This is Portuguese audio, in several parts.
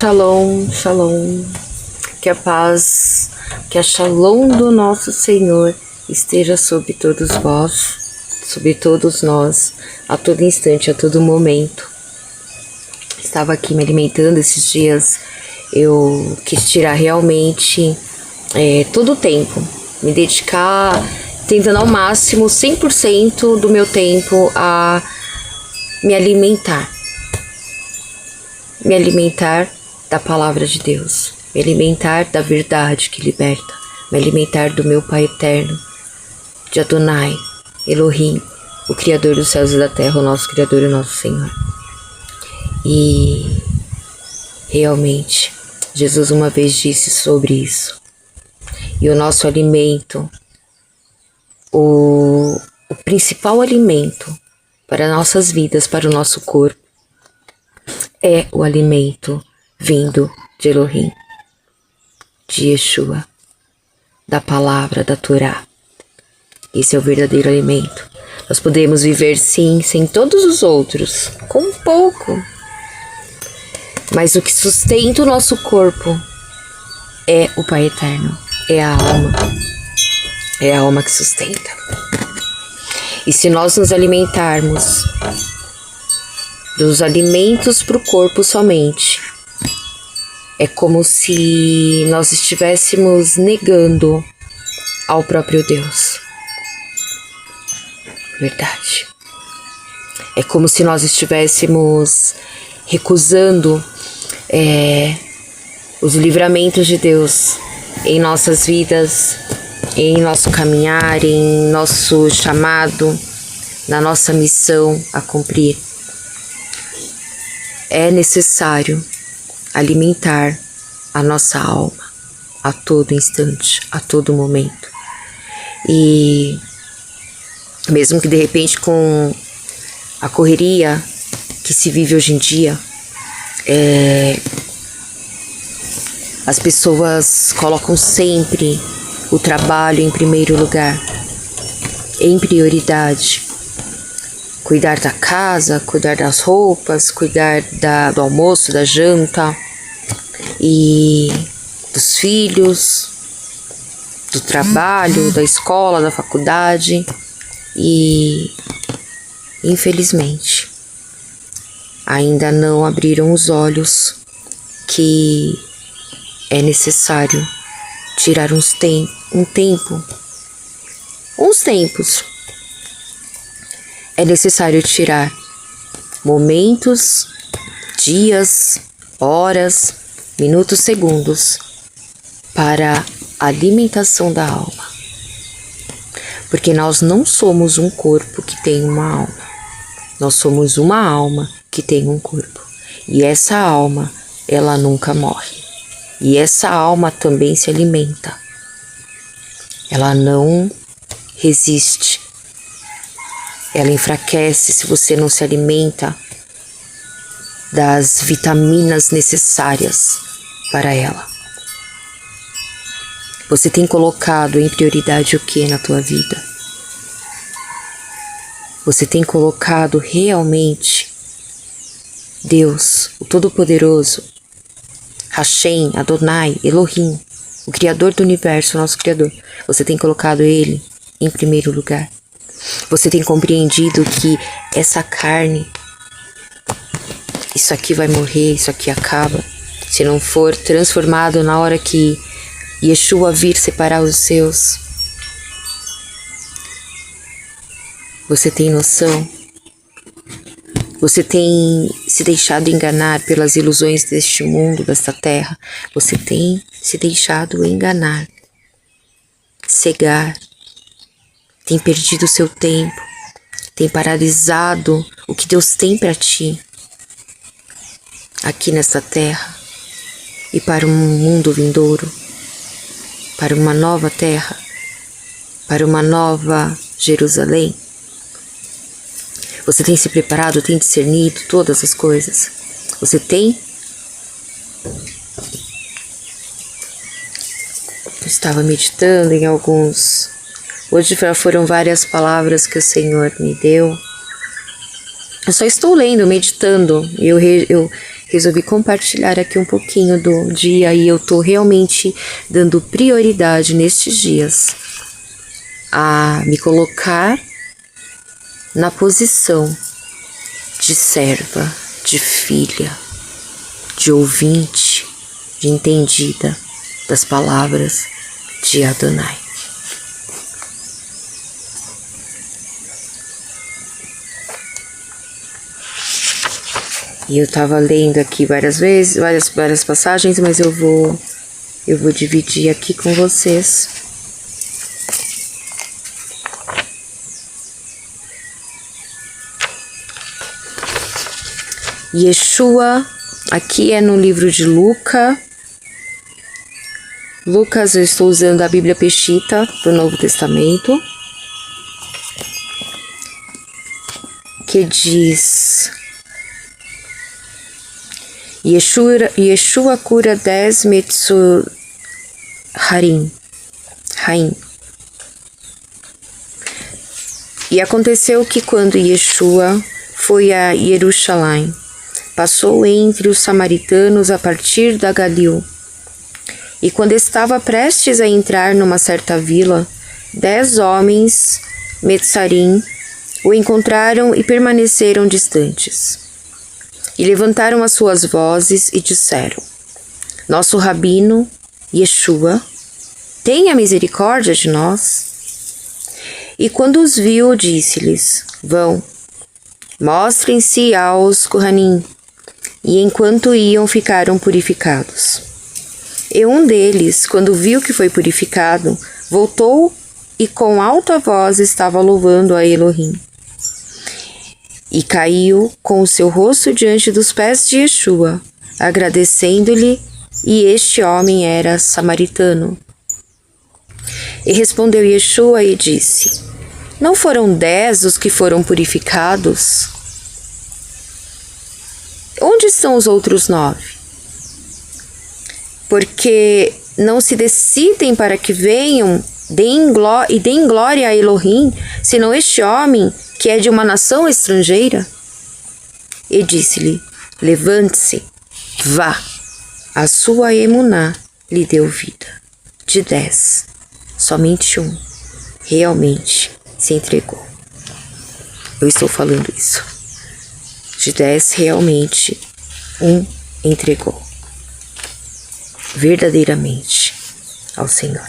Shalom, shalom, que a paz, que a shalom do nosso Senhor esteja sobre todos vós, sobre todos nós, a todo instante, a todo momento. Estava aqui me alimentando esses dias, eu quis tirar realmente todo o tempo, me dedicar, tentando ao máximo 100% do meu tempo a me alimentar da palavra de Deus, me alimentar da verdade que liberta, me alimentar do meu Pai eterno, de Adonai, Elohim, o Criador dos céus e da terra, o nosso Criador e o nosso Senhor. E realmente, Jesus uma vez disse sobre isso. E o nosso alimento, o principal alimento para nossas vidas, para o nosso corpo, é o alimento vindo de Elohim, de Yeshua, da palavra, da Torá. Esse é o verdadeiro alimento. Nós podemos viver sim, sem todos os outros, com pouco. Mas o que sustenta o nosso corpo é o Pai Eterno, é a alma. É a alma que sustenta. E se nós nos alimentarmos dos alimentos para o corpo somente, é como se nós estivéssemos negando ao próprio Deus. Verdade. É como se nós estivéssemos recusando os livramentos de Deus em nossas vidas, em nosso caminhar, em nosso chamado, na nossa missão a cumprir. É necessário alimentar a nossa alma a todo instante, a todo momento. E mesmo que de repente com a correria que se vive hoje em dia, as pessoas colocam sempre o trabalho em primeiro lugar, em prioridade. Cuidar da casa, cuidar das roupas, cuidar do almoço, da janta e dos filhos, do trabalho, da escola, da faculdade. E, infelizmente, ainda não abriram os olhos que é necessário tirar uns tempos. É necessário tirar momentos, dias, horas, minutos, segundos para a alimentação da alma. Porque nós não somos um corpo que tem uma alma. Nós somos uma alma que tem um corpo. E essa alma, ela nunca morre. E essa alma também se alimenta. Ela não resiste. Ela enfraquece se você não se alimenta das vitaminas necessárias para ela. Você tem colocado em prioridade o que na tua vida? Você tem colocado realmente Deus, o Todo-Poderoso, Hashem, Adonai, Elohim, o Criador do Universo, nosso Criador. Você tem colocado Ele em primeiro lugar? Você tem compreendido que essa carne, isso aqui vai morrer, isso aqui acaba, se não for transformado na hora que Yeshua vir separar os seus? Você tem noção? Você tem se deixado enganar pelas ilusões deste mundo, desta terra? Você tem se deixado enganar, cegar, tem perdido o seu tempo, tem paralisado o que Deus tem para ti aqui nesta terra e para um mundo vindouro, para uma nova terra, para uma nova Jerusalém. Você tem se preparado, tem discernido todas as coisas? Você tem? Eu estava meditando em alguns. Hoje foram várias palavras que o Senhor me deu. Eu só estou lendo, meditando. Eu resolvi compartilhar aqui um pouquinho do dia e eu tô realmente dando prioridade nestes dias a me colocar na posição de serva, de filha, de ouvinte, de entendida das palavras de Adonai. E eu estava lendo aqui várias vezes, várias passagens, mas eu vou dividir aqui com vocês. Yeshua, aqui é no livro de Lucas, eu estou usando a Bíblia Peshitta do Novo Testamento, que diz: Yeshua cura 10 Metzuharim. E aconteceu que quando Yeshua foi a Jerusalém, passou entre os samaritanos a partir da Galil. E quando estava prestes a entrar numa certa vila, 10 homens Metzarim o encontraram e permaneceram distantes. E levantaram as suas vozes e disseram: Nosso rabino, Yeshua, tenha misericórdia de nós. E quando os viu, disse-lhes: Vão, mostrem-se aos Kohanim. E enquanto iam, ficaram purificados. E um deles, quando viu que foi purificado, voltou e com alta voz estava louvando a Elohim. E caiu com o seu rosto diante dos pés de Yeshua, agradecendo-lhe, e este homem era samaritano. E respondeu Yeshua e disse: Não foram 10 os que foram purificados? Onde estão os outros 9? Porque não se decidem para que venham deem glória a Elohim, senão este homem que é de uma nação estrangeira? E disse-lhe: Levante-se, vá, a sua emuná lhe deu vida. De 10, somente um realmente se entregou. Eu estou falando isso. De 10, realmente um entregou verdadeiramente ao Senhor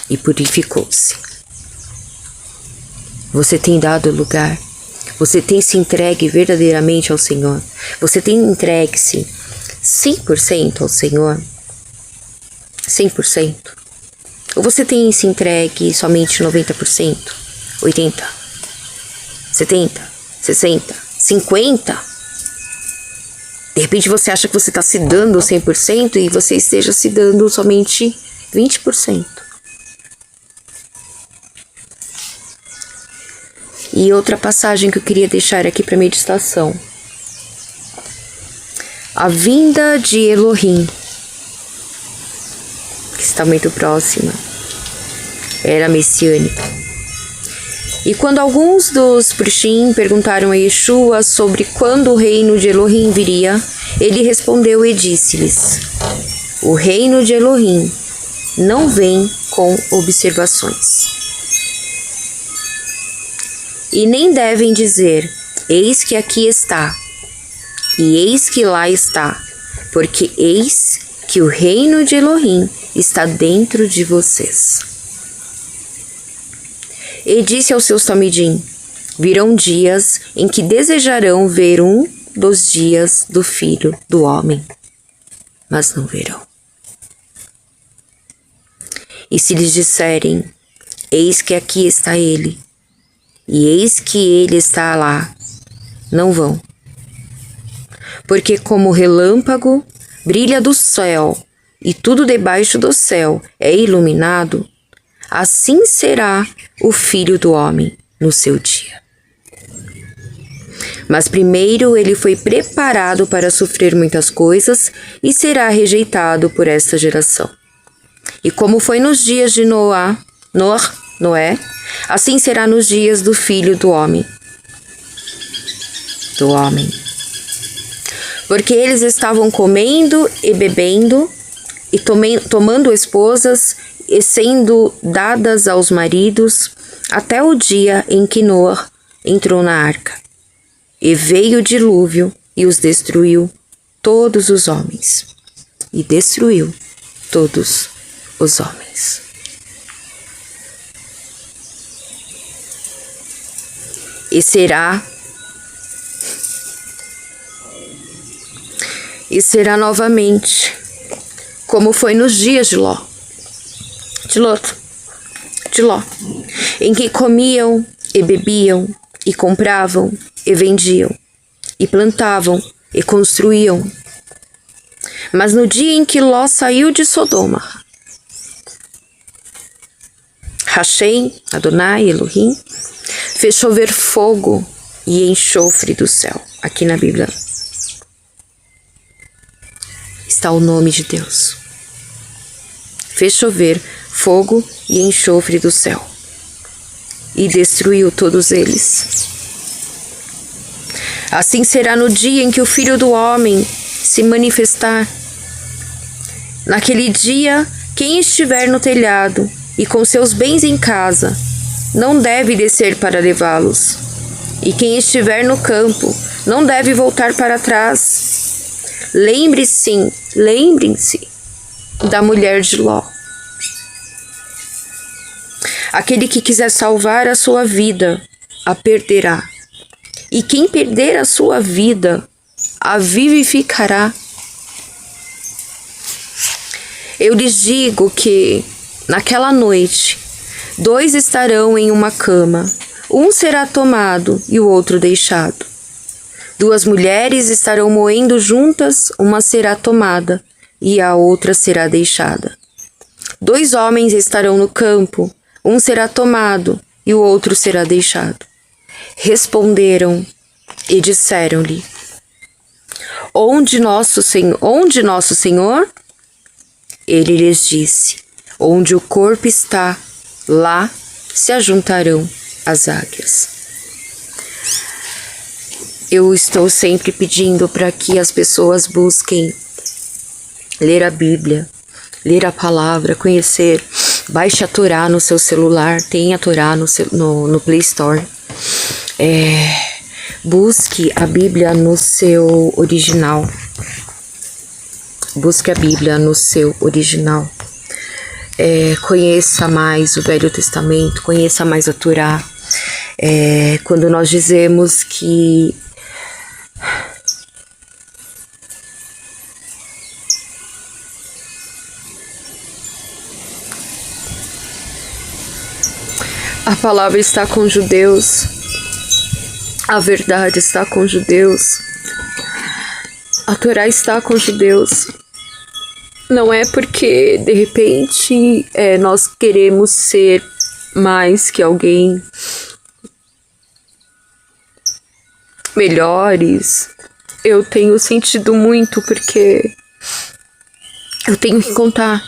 e purificou-se. Você tem dado lugar? Você tem se entregue verdadeiramente ao Senhor? Você tem entregue-se 100% ao Senhor? 100%? Ou você tem se entregue somente 90%? 80%? 70%? 60%? 50%? De repente você acha que você está se dando 100% e você esteja se dando somente 20%. E outra passagem que eu queria deixar aqui para meditação. A vinda de Elohim, que está muito próxima, era messiânica. E quando alguns dos Prushim perguntaram a Yeshua sobre quando o reino de Elohim viria, ele respondeu e disse-lhes: O reino de Elohim não vem com observações. E nem devem dizer: eis que aqui está, e eis que lá está, porque eis que o reino de Elohim está dentro de vocês. E disse aos seus Talmidim: virão dias em que desejarão ver um dos dias do Filho do Homem, mas não verão. E se lhes disserem: eis que aqui está ele, e eis que ele está lá, não vão. Porque como o relâmpago brilha do céu, e tudo debaixo do céu é iluminado, assim será o Filho do Homem no seu dia. Mas primeiro ele foi preparado para sofrer muitas coisas e será rejeitado por esta geração. E como foi nos dias de Noé, assim será nos dias do Filho do Homem. porque eles estavam comendo e bebendo e tomando esposas e sendo dadas aos maridos até o dia em que Noé entrou na arca. E veio o dilúvio e os destruiu todos os homens. E destruiu todos os homens. E será novamente, como foi nos dias de Ló, em que comiam e bebiam, e compravam e vendiam, e plantavam e construíam. Mas no dia em que Ló saiu de Sodoma, Hashem, Adonai, Elohim, fez chover fogo e enxofre do céu. Aqui na Bíblia está o nome de Deus. Fez chover fogo e enxofre do céu e destruiu todos eles. Assim será no dia em que o Filho do Homem se manifestar. Naquele dia, quem estiver no telhado e com seus bens em casa, não deve descer para levá-los. E quem estiver no campo, não deve voltar para trás. Lembrem-se da mulher de Ló. Aquele que quiser salvar a sua vida, a perderá. E quem perder a sua vida, a vivificará. Eu lhes digo que, naquela noite, 2 estarão em uma cama, um será tomado e o outro deixado. 2 mulheres estarão moendo juntas, uma será tomada e a outra será deixada. 2 homens estarão no campo, um será tomado e o outro será deixado. Responderam e disseram-lhe: Onde nosso Senhor? Ele lhes disse: Onde o corpo está, lá se ajuntarão as águias. Eu estou sempre pedindo para que as pessoas busquem ler a Bíblia, ler a palavra, conhecer. Baixe a Torá no seu celular, tenha a Torá no Play Store. Busque a Bíblia no seu original. Busque a Bíblia no seu original. Conheça mais o Velho Testamento, conheça mais a Torá. Quando nós dizemos que a palavra está com os judeus, a verdade está com os judeus, a Torá está com os judeus. Não é porque, de repente, nós queremos ser mais que alguém, melhores. Eu tenho sentido muito porque eu tenho que contar.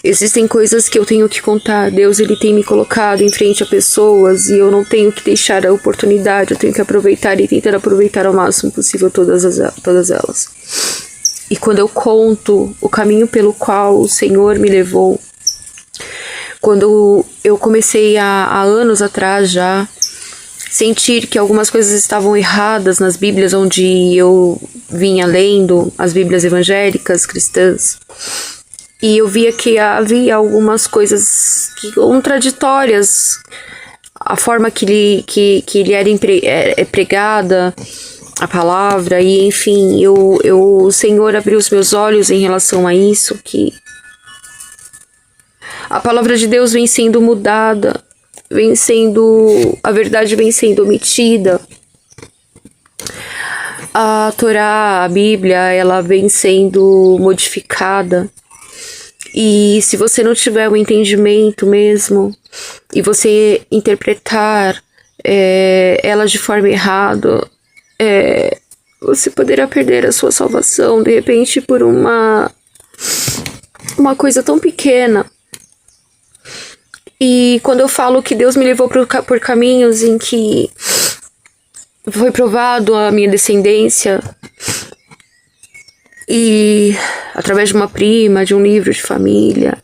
Existem coisas que eu tenho que contar. Deus, ele tem me colocado em frente a pessoas e eu não tenho que deixar a oportunidade. Eu tenho que aproveitar e tentar aproveitar ao máximo possível todas elas. E quando eu conto o caminho pelo qual o Senhor me levou, quando eu comecei há anos atrás já sentir que algumas coisas estavam erradas nas Bíblias onde eu vinha lendo, as Bíblias evangélicas, cristãs, e eu via que havia algumas coisas contraditórias, a forma que lhe era pregada, a palavra, e enfim, o Senhor abriu os meus olhos em relação a isso, que a palavra de Deus vem sendo mudada, a verdade vem sendo omitida. A Torá, a Bíblia, ela vem sendo modificada. E se você não tiver o entendimento mesmo, e você interpretar ela de forma errada, você poderá perder a sua salvação, de repente, por uma coisa tão pequena. E quando eu falo que Deus me levou por caminhos em que foi provado a minha descendência, E através de uma prima, de um livro de família,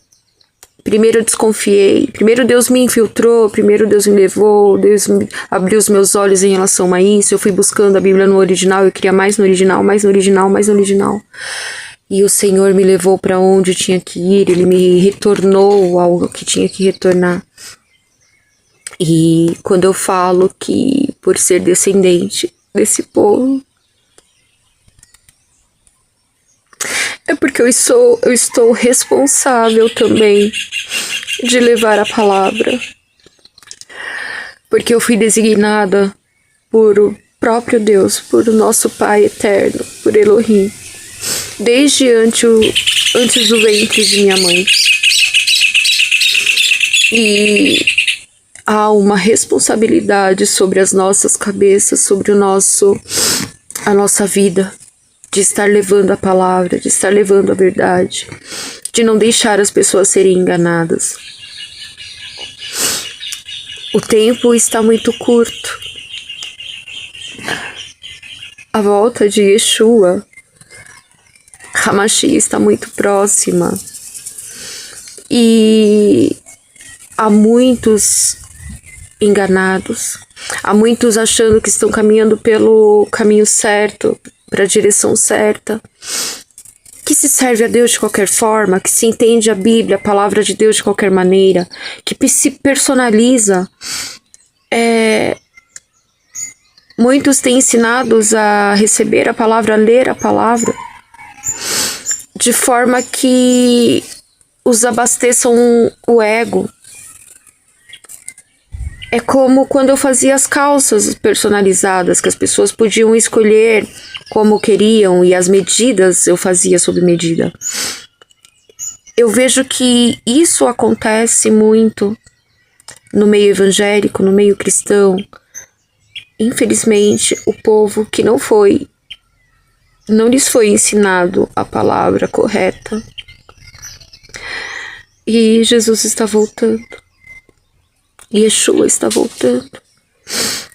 primeiro eu desconfiei, primeiro Deus me infiltrou, primeiro Deus me levou, Deus abriu os meus olhos em relação a isso, eu fui buscando a Bíblia no original, eu queria mais no original, mais no original, mais no original. E o Senhor me levou para onde eu tinha que ir, Ele me retornou ao que tinha que retornar. E quando eu falo que por ser descendente desse povo, é porque eu estou responsável também de levar a palavra. Porque eu fui designada por o próprio Deus, por o nosso Pai eterno, por Elohim, desde antes do ventre de minha mãe. E há uma responsabilidade sobre as nossas cabeças, sobre a nossa vida, de estar levando a palavra, de estar levando a verdade, de não deixar as pessoas serem enganadas. O tempo está muito curto. A volta de Yeshua, Hamashiach, está muito próxima. E há muitos enganados, há muitos achando que estão caminhando pelo caminho certo, para a direção certa, que se serve a Deus de qualquer forma, que se entende a Bíblia, a palavra de Deus de qualquer maneira, que se personaliza. Muitos têm ensinados a receber a palavra, a ler a palavra, de forma que os abasteçam o ego. É como quando eu fazia as calças personalizadas, que as pessoas podiam escolher como queriam, e as medidas eu fazia sob medida. Eu vejo que isso acontece muito no meio evangélico, no meio cristão. Infelizmente, o povo que não lhes foi ensinado a palavra correta. E Jesus está voltando. Yeshua está voltando.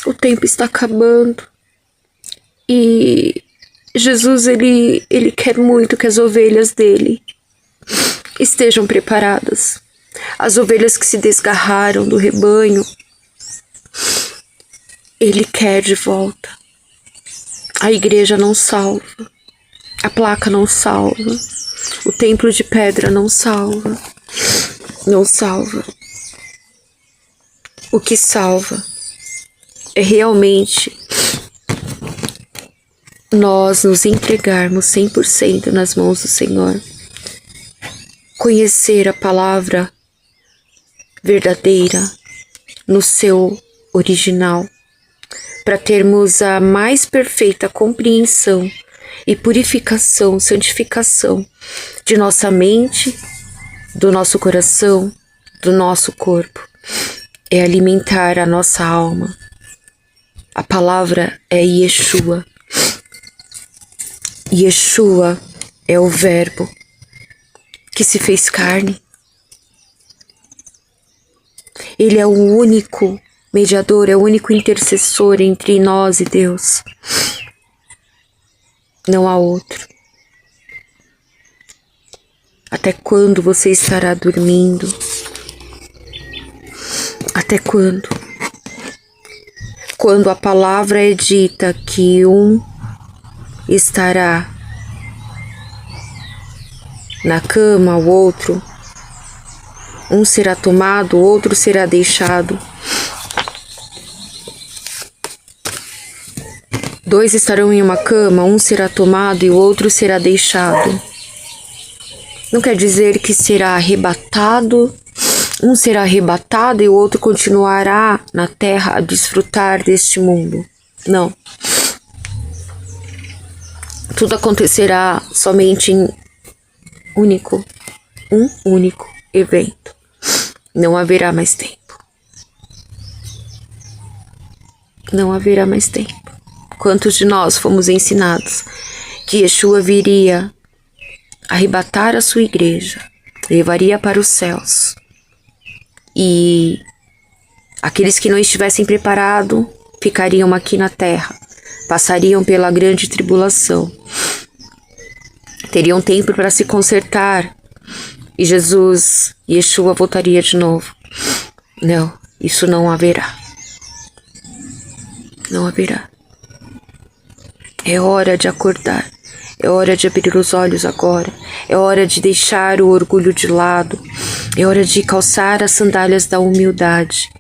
O tempo está acabando. E Jesus, ele quer muito que as ovelhas dele estejam preparadas. As ovelhas que se desgarraram do rebanho, ele quer de volta. A igreja não salva. A placa não salva. O templo de pedra não salva. Não salva. O que salva é realmente nós nos entregarmos 100% nas mãos do Senhor. Conhecer a palavra verdadeira no seu original, para termos a mais perfeita compreensão e purificação, santificação de nossa mente, do nosso coração, do nosso corpo. É alimentar a nossa alma. A palavra é Yeshua. Yeshua é o Verbo que se fez carne. Ele é o único mediador, é o único intercessor entre nós e Deus. Não há outro. Até quando você estará dormindo? Até quando? Quando a palavra é dita que um estará na cama, o outro, um será tomado, o outro será deixado. Dois estarão em uma cama, um será tomado e o outro será deixado. Não quer dizer que será arrebatado. Um será arrebatado e o outro continuará na terra a desfrutar deste mundo. Não. Tudo acontecerá somente em um único evento. Não haverá mais tempo. Não haverá mais tempo. Quantos de nós fomos ensinados que Yeshua viria arrebatar a sua igreja, levaria para os céus. E aqueles que não estivessem preparados ficariam aqui na terra, passariam pela grande tribulação. Teria um tempo para se consertar. E Jesus, Yeshua, voltaria de novo. Não, isso não haverá. Não haverá. É hora de acordar. É hora de abrir os olhos agora. É hora de deixar o orgulho de lado. É hora de calçar as sandálias da humildade.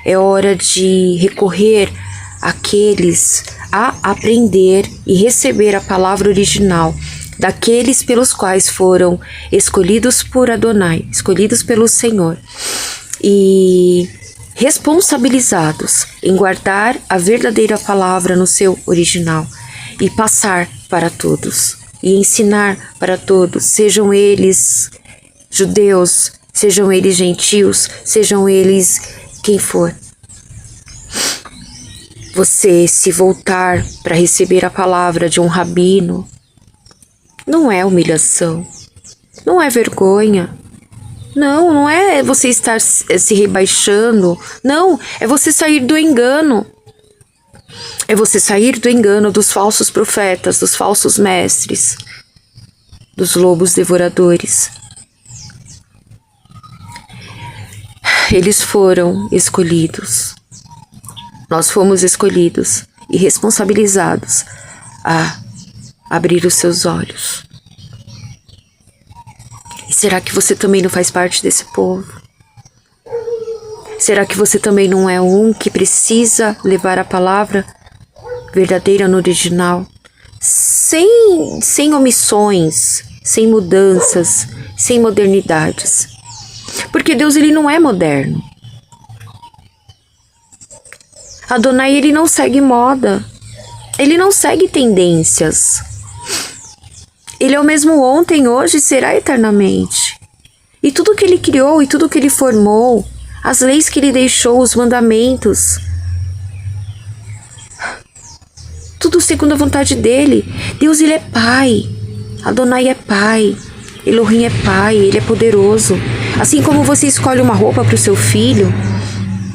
É hora de recorrer àqueles a aprender e receber a palavra original daqueles pelos quais foram escolhidos por Adonai, escolhidos pelo Senhor e responsabilizados em guardar a verdadeira palavra no seu original e passar para todos e ensinar para todos, sejam eles judeus, sejam eles gentios, sejam eles quem for. Você se voltar para receber a palavra de um rabino não é humilhação, não é vergonha, não é você estar se rebaixando, não, é você sair do engano. É você sair do engano dos falsos profetas, dos falsos mestres, dos lobos devoradores. Eles foram escolhidos. Nós fomos escolhidos e responsabilizados a abrir os seus olhos. E será que você também não faz parte desse povo? Será que você também não é um que precisa levar a palavra verdadeira no original? Sem omissões, sem mudanças, sem modernidades. Porque Deus, ele não é moderno. Adonai, ele não segue moda. Ele não segue tendências. Ele é o mesmo ontem, hoje e será eternamente. E tudo que ele criou e tudo que ele formou, as leis que ele deixou, os mandamentos, tudo segundo a vontade dele. Deus, ele é pai. Adonai é pai. Elohim é pai, ele é poderoso. Assim como você escolhe uma roupa para o seu filho,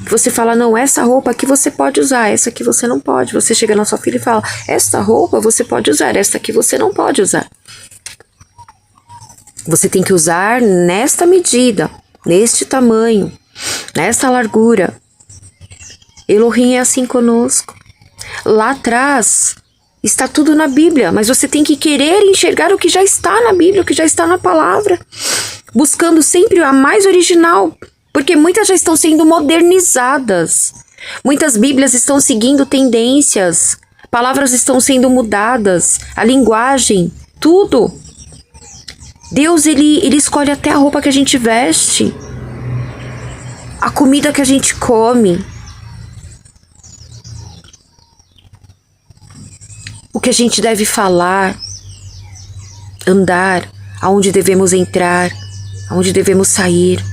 você fala, não, essa roupa aqui você pode usar, essa aqui você não pode. Você chega na sua filha e fala, esta roupa você pode usar, esta aqui você não pode usar. Você tem que usar nesta medida, neste tamanho, nesta largura. Elohim é assim conosco. Lá atrás está tudo na Bíblia, mas você tem que querer enxergar o que já está na Bíblia, o que já está na palavra, buscando sempre a mais original, porque muitas já estão sendo modernizadas. Muitas Bíblias estão seguindo tendências, palavras estão sendo mudadas, a linguagem, tudo. Deus, ele escolhe até a roupa que a gente veste, a comida que a gente come, o que a gente deve falar, andar, aonde devemos entrar, aonde devemos sair.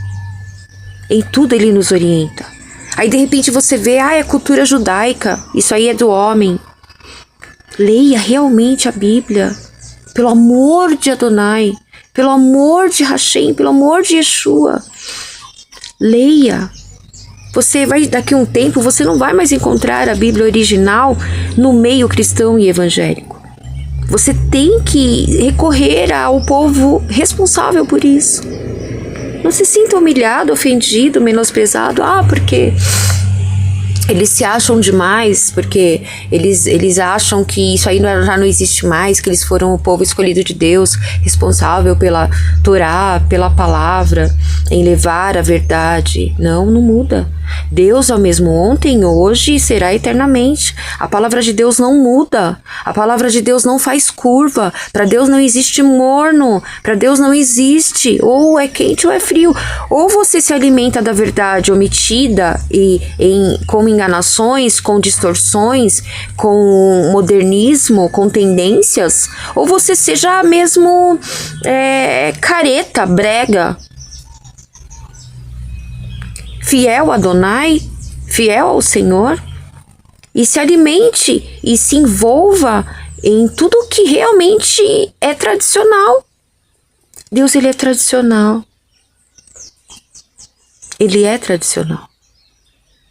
Em tudo ele nos orienta. Aí de repente você vê, é cultura judaica, isso aí é do homem. Leia realmente a Bíblia, pelo amor de Adonai, pelo amor de Hashem, pelo amor de Yeshua. Leia. Você vai, daqui a um tempo, você não vai mais encontrar a Bíblia original no meio cristão e evangélico. Você tem que recorrer ao povo responsável por isso. Não se sinta humilhado, ofendido, menosprezado. Porque eles se acham demais, porque eles acham que isso aí já não existe mais, que eles foram o povo escolhido de Deus, responsável pela Torá, pela palavra, em levar a verdade. Não muda. Deus é o mesmo ontem, hoje e será eternamente. A palavra de Deus não muda. A palavra de Deus não faz curva. Para Deus não existe morno. Para Deus não existe ou é quente ou é frio. Ou você se alimenta da verdade omitida e com enganações, com distorções, com modernismo, com tendências, ou você seja mesmo careta, brega. Fiel a Adonai, fiel ao Senhor, e se alimente e se envolva em tudo que realmente é tradicional. Deus, ele é tradicional. Ele é tradicional.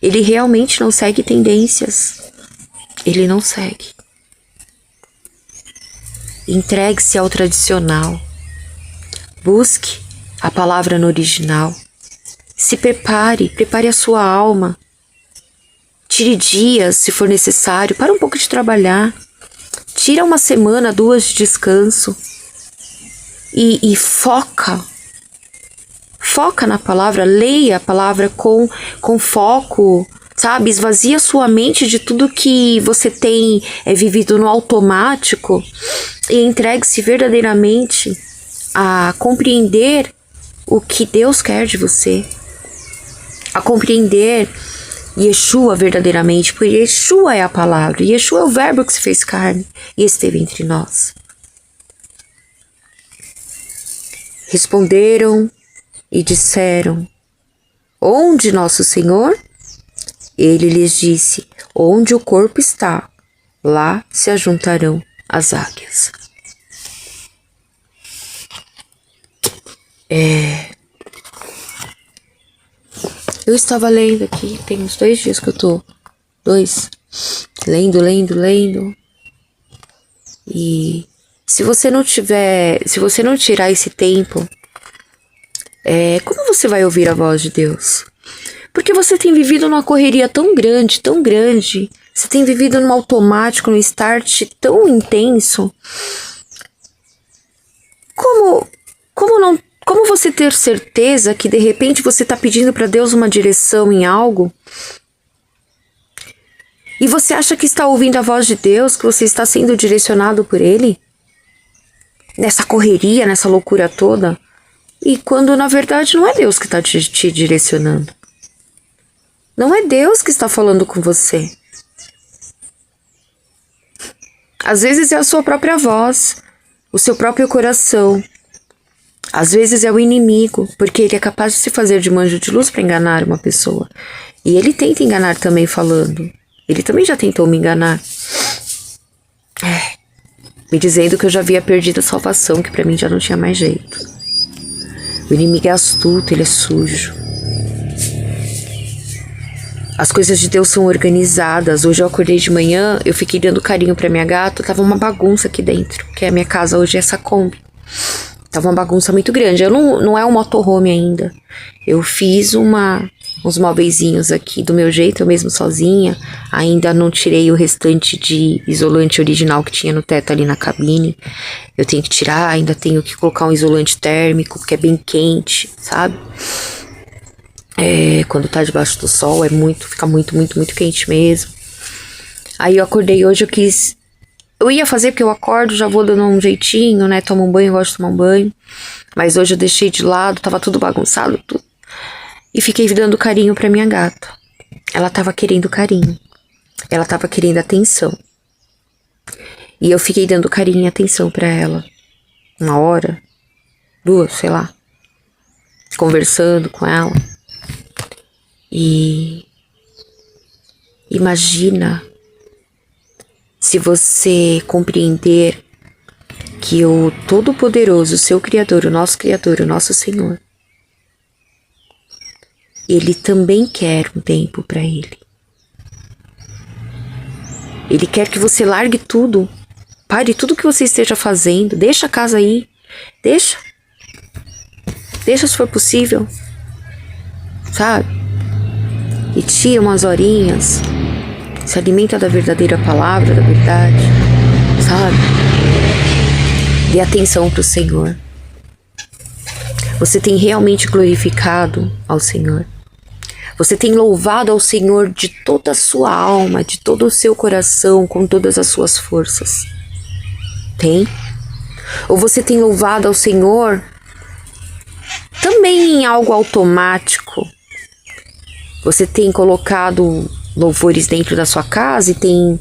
Ele realmente não segue tendências. Ele não segue. Entregue-se ao tradicional. Busque a palavra no original. Se prepare a sua alma. Tire dias, se for necessário, para um pouco de trabalhar. Tira 1 semana, 2 de descanso. E foca. Foca na palavra, leia a palavra com foco, sabe? Esvazia sua mente de tudo que você tem vivido no automático e entregue-se verdadeiramente a compreender o que Deus quer de você, a compreender Yeshua verdadeiramente, porque Yeshua é a palavra, Yeshua é o verbo que se fez carne e esteve entre nós. Responderam e disseram: onde nosso Senhor? Ele lhes disse: onde o corpo está, lá se ajuntarão as águias. Eu estava lendo aqui, tem uns 2 dias que eu tô. Lendo. E se você não tirar esse tempo, como você vai ouvir a voz de Deus? Porque você tem vivido numa correria tão grande, você tem vivido num automático, num start tão intenso. Como você ter certeza que de repente você está pedindo para Deus uma direção em algo e você acha que está ouvindo a voz de Deus, que você está sendo direcionado por Ele? Nessa correria, nessa loucura toda? E quando na verdade não é Deus que está te direcionando. Não é Deus que está falando com você. Às vezes é a sua própria voz, o seu próprio coração. Às vezes é o inimigo, porque ele é capaz de se fazer de manjo de luz para enganar uma pessoa. E ele tenta enganar também falando. Ele também já tentou me enganar. Me dizendo que eu já havia perdido a salvação, que para mim já não tinha mais jeito. O inimigo é astuto, ele é sujo. As coisas de Deus são organizadas. Hoje eu acordei de manhã, eu fiquei dando carinho pra minha gata, tava uma bagunça aqui dentro, porque a minha casa hoje é essa Kombi. Tava uma bagunça muito grande. Eu não é um motorhome ainda. Eu fiz uns móveizinhos aqui do meu jeito, eu mesmo sozinha. Ainda não tirei o restante de isolante original que tinha no teto ali na cabine. Eu tenho que tirar, ainda tenho que colocar um isolante térmico, porque é bem quente, sabe? Quando tá debaixo do sol fica muito quente mesmo. Aí eu acordei hoje, eu ia fazer porque eu acordo, já vou dando um jeitinho, né? Tomo um banho, eu gosto de tomar um banho. Mas hoje eu deixei de lado, tava tudo bagunçado, tudo. E fiquei dando carinho pra minha gata. Ela tava querendo carinho. Ela tava querendo atenção. E eu fiquei dando carinho e atenção pra ela. 1 hora, 2, sei lá. Conversando com ela. E imagina se você compreender que o Todo-Poderoso, o seu Criador, o nosso Senhor, Ele também quer um tempo para Ele. Ele quer que você largue tudo, pare tudo que você esteja fazendo, deixa a casa aí, deixa se for possível, sabe? E tira umas horinhas, se alimenta da verdadeira palavra, da verdade, sabe? Dê atenção para o Senhor. Você tem realmente glorificado ao Senhor? Você tem louvado ao Senhor de toda a sua alma, de todo o seu coração, com todas as suas forças? Tem? Ou você tem louvado ao Senhor também em algo automático? Você tem colocado louvores dentro da sua casa e tem,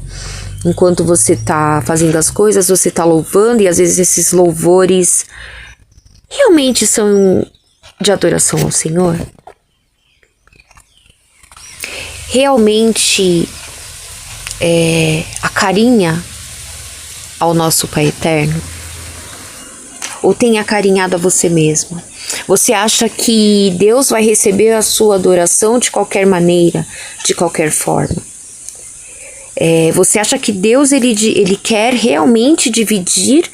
enquanto você tá fazendo as coisas, você tá louvando, e às vezes esses louvores realmente são de adoração ao Senhor? Realmente acarinha ao nosso Pai Eterno? Ou tem acarinhado a você mesmo? Você acha que Deus vai receber a sua adoração de qualquer maneira, de qualquer forma? Você acha que Deus ele quer realmente dividir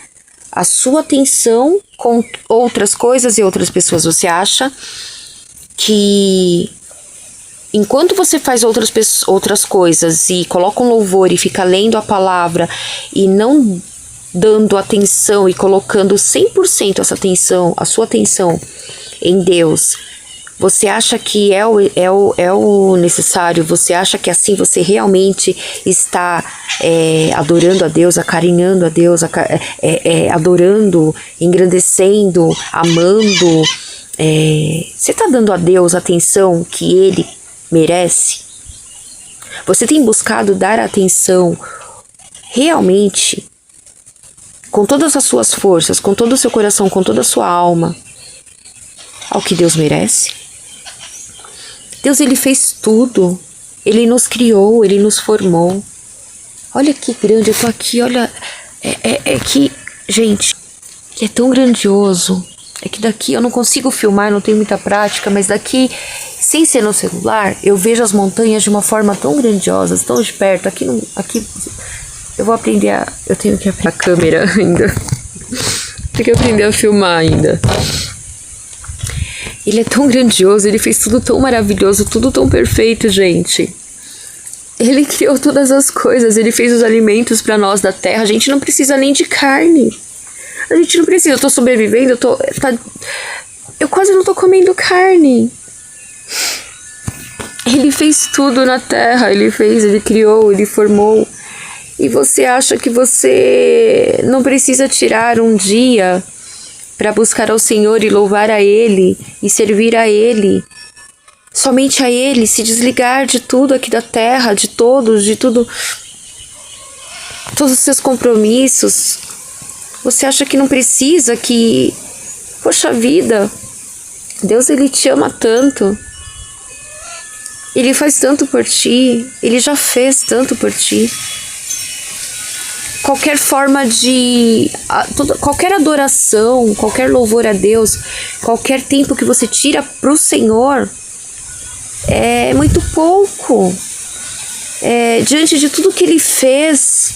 a sua atenção com outras coisas e outras pessoas. Você acha que enquanto você faz outras coisas e coloca um louvor e fica lendo a palavra e não dando atenção e colocando 100% essa atenção, a sua atenção em Deus, você acha que é o necessário? Você acha que assim você realmente está adorando a Deus, acarinhando a Deus, adorando, engrandecendo, amando? Você está dando a Deus a atenção que Ele merece? Você tem buscado dar atenção realmente, com todas as suas forças, com todo o seu coração, com toda a sua alma, ao que Deus merece? Deus, Ele fez tudo. Ele nos criou, Ele nos formou. Olha que grande, eu tô aqui, olha. Que, gente, é tão grandioso. É que daqui eu não consigo filmar, não tenho muita prática, mas daqui, sem ser no celular, eu vejo as montanhas de uma forma tão grandiosa, tão de perto. Aqui eu vou aprender eu tenho que aprender a câmera ainda. Tenho que aprender a filmar ainda. Ele é tão grandioso, Ele fez tudo tão maravilhoso, tudo tão perfeito, gente. Ele criou todas as coisas, Ele fez os alimentos para nós da terra. A gente não precisa nem de carne. A gente não precisa, eu tô sobrevivendo, eu quase não tô comendo carne. Ele fez tudo na terra, Ele criou, Ele formou. E você acha que você não precisa tirar um dia para buscar ao Senhor e louvar a Ele e servir a Ele, somente a Ele, se desligar de tudo aqui da terra, de todos os seus compromissos? Você acha que não precisa, poxa vida, Deus, Ele te ama tanto, Ele faz tanto por ti, Ele já fez tanto por ti. Qualquer forma qualquer adoração, qualquer louvor a Deus, qualquer tempo que você tira pro Senhor, é muito pouco. Diante de tudo que Ele fez,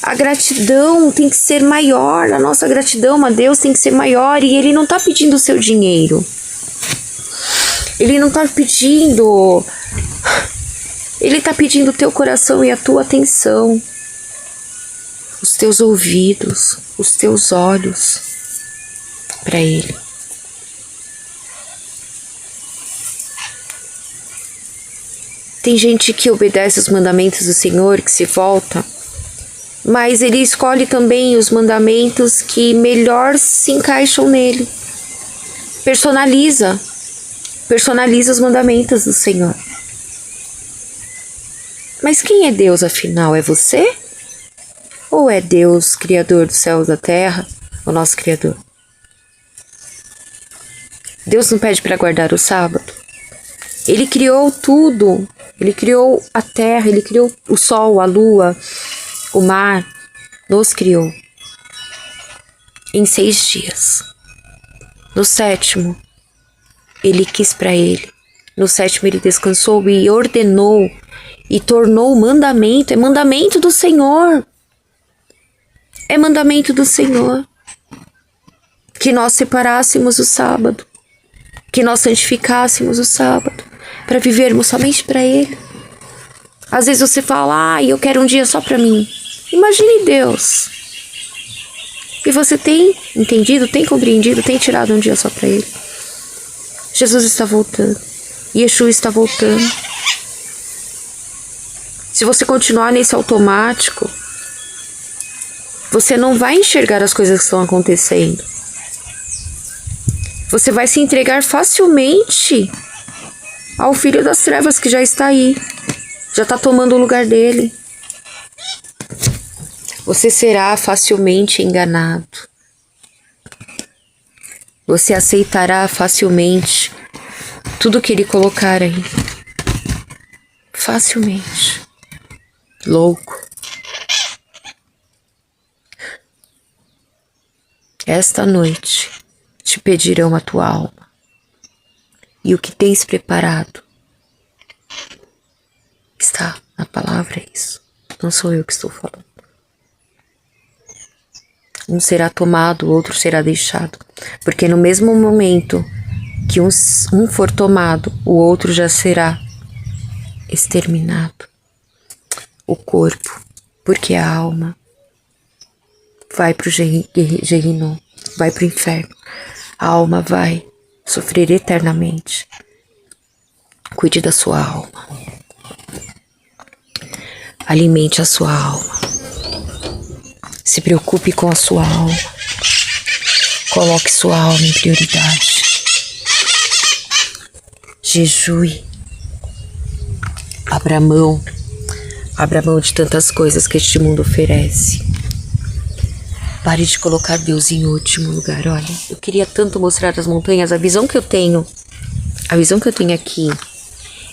a gratidão tem que ser maior, a nossa gratidão a Deus tem que ser maior, e Ele não tá pedindo o seu dinheiro. Ele não tá pedindo... Ele tá pedindo o teu coração e a tua atenção. Os teus ouvidos, os teus olhos para Ele. Tem gente que obedece os mandamentos do Senhor, que se volta, mas Ele escolhe também os mandamentos que melhor se encaixam nele. Personaliza os mandamentos do Senhor. Mas quem é Deus, afinal? É você? Ou é Deus, Criador do céu e da terra, o nosso Criador? Deus não pede para guardar o sábado. Ele criou tudo. Ele criou a terra, Ele criou o sol, a lua, o mar. Nos criou em 6 dias. No 7º, Ele quis para Ele. No 7º, Ele descansou e ordenou e tornou mandamento. É mandamento do Senhor. É mandamento do Senhor que nós separássemos o sábado, que nós santificássemos o sábado, para vivermos somente para Ele. Às vezes você fala, eu quero um dia só para mim. Imagine Deus. E você tem entendido, tem compreendido, tem tirado um dia só para Ele. Jesus está voltando. Yeshua está voltando. Se você continuar nesse automático, você não vai enxergar as coisas que estão acontecendo. Você vai se entregar facilmente ao filho das trevas que já está aí. Já está tomando o lugar dele. Você será facilmente enganado. Você aceitará facilmente tudo que ele colocar aí. Facilmente. Louco. Esta noite te pedirão a tua alma. E o que tens preparado está na palavra, é isso. Não sou eu que estou falando. Um será tomado, o outro será deixado. Porque no mesmo momento que um for tomado, o outro já será exterminado. O corpo, porque a alma vai para o Gehinnom, vai para o inferno. A alma vai sofrer eternamente. Cuide da sua alma. Alimente a sua alma. Se preocupe com a sua alma. Coloque sua alma em prioridade. Jejue. Abra mão de tantas coisas que este mundo oferece. Pare de colocar Deus em último lugar. Olha, eu queria tanto mostrar as montanhas. A visão que eu tenho aqui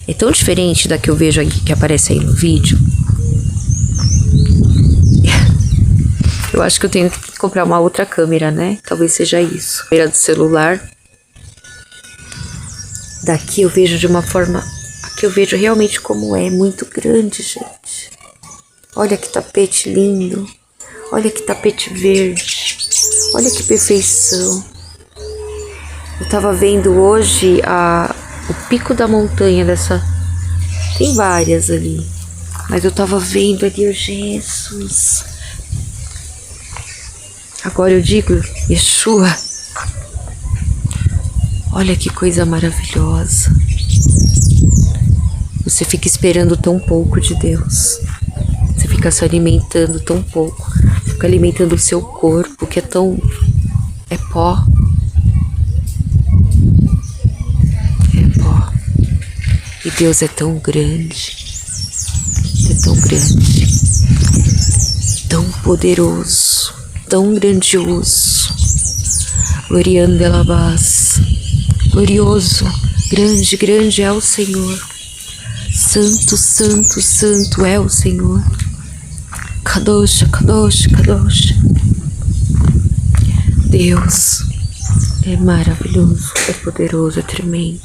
é tão diferente da que eu vejo aqui, que aparece aí no vídeo. Eu acho que eu tenho que comprar uma outra câmera, né? Talvez seja isso. Câmera do celular. Daqui eu vejo de uma forma... Aqui eu vejo realmente como é. Muito grande, gente. Olha que tapete lindo. Olha que tapete verde. Olha que perfeição. Eu tava vendo hoje o pico da montanha dessa... Tem várias ali. Mas eu tava vendo ali, oh, Jesus. Agora eu digo, Yeshua. Olha que coisa maravilhosa. Você fica esperando tão pouco de Deus. Você fica se alimentando tão pouco. Fica alimentando o seu corpo, que é tão... É pó. É pó. E Deus é tão grande. É tão grande. Tão poderoso. Tão grandioso. Gloriando ela base. Glorioso. Grande, grande é o Senhor. Santo, santo, santo é o Senhor. Kadosh, Kadosh, Kadosh. Deus é maravilhoso, é poderoso, é tremendo.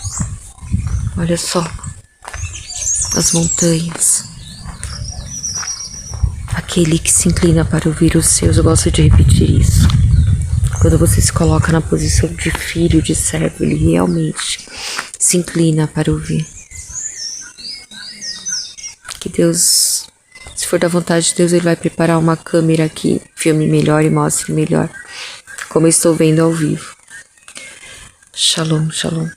Olha só as montanhas. Aquele que se inclina para ouvir os seus. Eu gosto de repetir isso. Quando você se coloca na posição de filho, de servo, ele realmente se inclina para ouvir. Que Deus, se for da vontade de Deus, ele vai preparar uma câmera que filme melhor e mostre melhor como eu estou vendo ao vivo. Shalom, shalom.